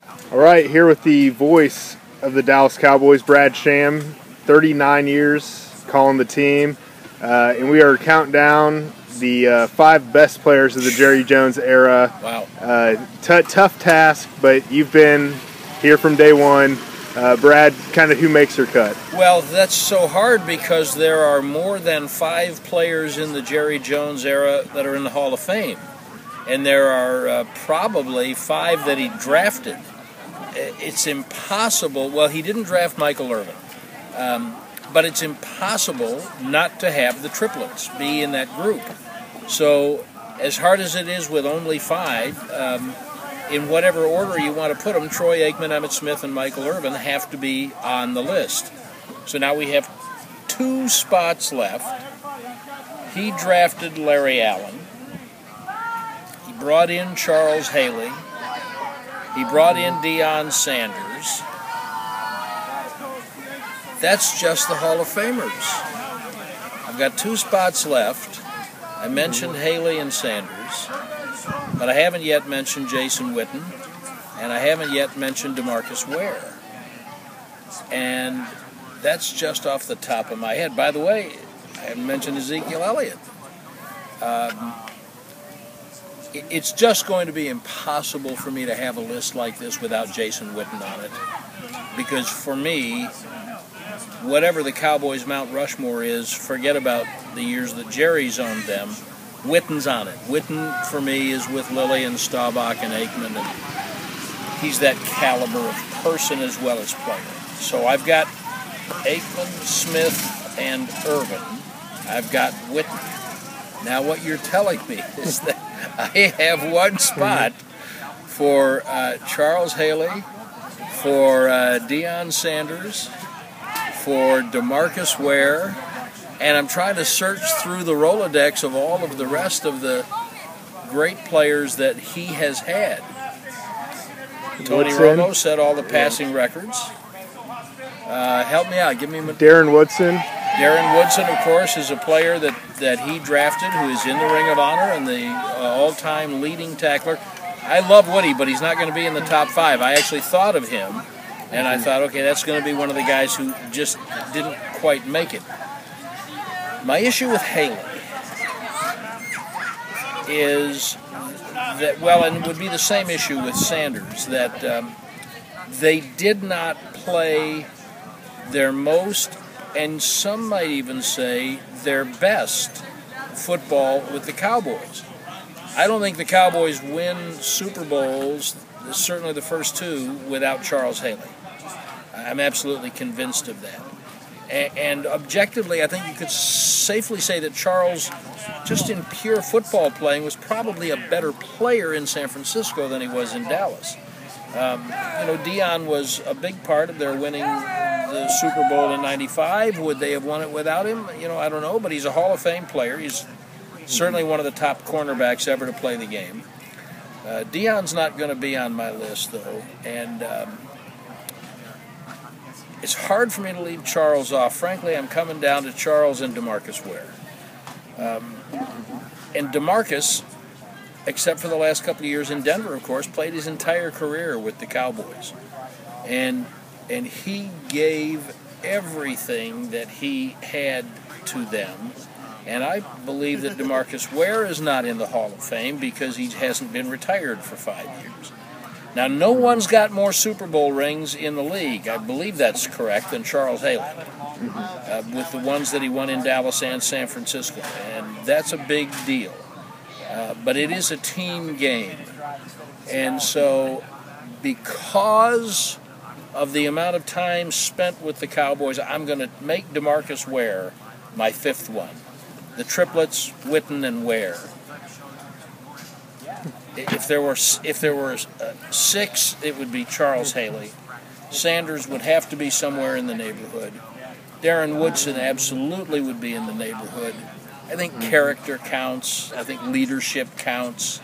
All right, here with the voice of the Dallas Cowboys, Brad Sham, 39 years calling the team, and we are counting down the 5 best players of the Jerry Jones era. Wow. Tough task, but you've been here from day one. Brad, kind of who makes your cut? Well, that's so hard because there are more than 5 players in the Jerry Jones era that are in the Hall of Fame. And there are probably 5 that he drafted. It's impossible. Well, he didn't draft Michael Irvin. But it's impossible not to have the triplets be in that group. So as hard as it is with only 5, in whatever order you want to put them, Troy Aikman, Emmitt Smith, and Michael Irvin have to be on the list. So now we have 2 spots left. He drafted Larry Allen. He brought in Charles Haley. He brought in Deion Sanders. That's just the Hall of Famers. I've got 2 spots left. I mentioned Haley and Sanders, but I haven't yet mentioned Jason Witten, and I haven't yet mentioned DeMarcus Ware. And that's just off the top of my head. By the way, I haven't mentioned Ezekiel Elliott. It's just going to be impossible for me to have a list like this without Jason Witten on it. Because for me, whatever the Cowboys' Mount Rushmore is, forget about the years that Jerry's owned them. Witten's on it. Witten, for me, is with Lilly and Staubach and Aikman. And he's that caliber of person as well as player. So I've got Aikman, Smith, and Irvin. I've got Witten. Now what you're telling me is that I have 1 spot for Charles Haley, for Deion Sanders, for DeMarcus Ware, and I'm trying to search through the Rolodex of all of the rest of the great players that he has had. Tony Romo set all the passing records. Help me out. Give me Darren Woodson. Darren Woodson, of course, is a player that he drafted who is in the Ring of Honor and the all-time leading tackler. I love Woody, but he's not going to be in the top 5. I actually thought of him, and I thought, okay, that's going to be one of the guys who just didn't quite make it. My issue with Haley is that, well, and it would be the same issue with Sanders, that they did not play their most, and some might even say their best, football with the Cowboys. I don't think the Cowboys win Super Bowls, certainly the first 2, without Charles Haley. I'm absolutely convinced of that. And objectively, I think you could safely say that Charles, just in pure football playing, was probably a better player in San Francisco than he was in Dallas. Deion was a big part of their winning the Super Bowl in '95. Would they have won it without him? I don't know, but he's a Hall of Fame player. He's certainly one of the top cornerbacks ever to play the game. Deion's not going to be on my list, though, and it's hard for me to leave Charles off. Frankly, I'm coming down to Charles and DeMarcus Ware. And DeMarcus, except for the last couple of years in Denver, of course, played his entire career with the Cowboys. And he gave everything that he had to them. And I believe that DeMarcus Ware is not in the Hall of Fame because he hasn't been retired for 5 years. Now, no one's got more Super Bowl rings in the league, I believe that's correct, than Charles Haley, with the ones that he won in Dallas and San Francisco. And that's a big deal. But it is a team game. And so, because of the amount of time spent with the Cowboys, I'm going to make DeMarcus Ware my 5th one. The triplets, Witten and Ware. If there were 6, it would be Charles Haley. Sanders would have to be somewhere in the neighborhood. Darren Woodson absolutely would be in the neighborhood. I think character counts. I think leadership counts.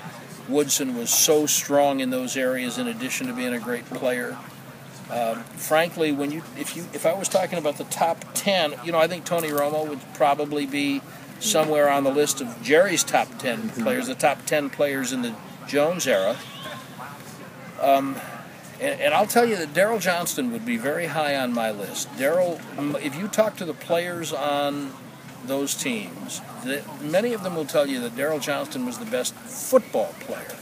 Woodson was so strong in those areas in addition to being a great player. Frankly, if I was talking about the top 10, I think Tony Romo would probably be somewhere on the list of Jerry's top 10 players, the top 10 players in the Jones era. And I'll tell you that Daryl Johnston would be very high on my list. Daryl, if you talk to the players on those teams, many of them will tell you that Daryl Johnston was the best football player.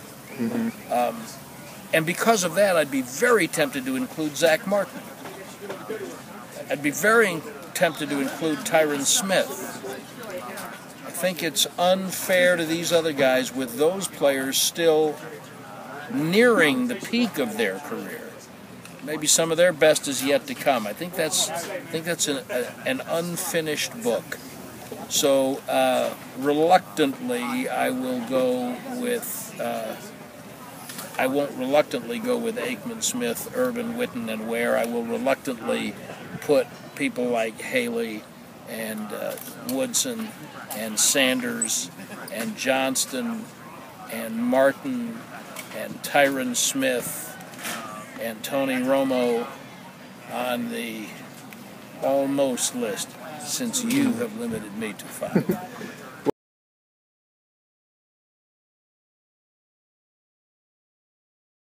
And because of that, I'd be very tempted to include Zach Martin. I'd be very tempted to include Tyron Smith. I think it's unfair to these other guys with those players still nearing the peak of their career. Maybe some of their best is yet to come. I think that's an unfinished book. So reluctantly, I will go with. I won't reluctantly go with Aikman, Smith, Urban, Witten, and Ware. I will reluctantly put people like Haley and Woodson and Sanders and Johnston and Martin and Tyron Smith and Tony Romo on the almost list, since you have limited me to 5.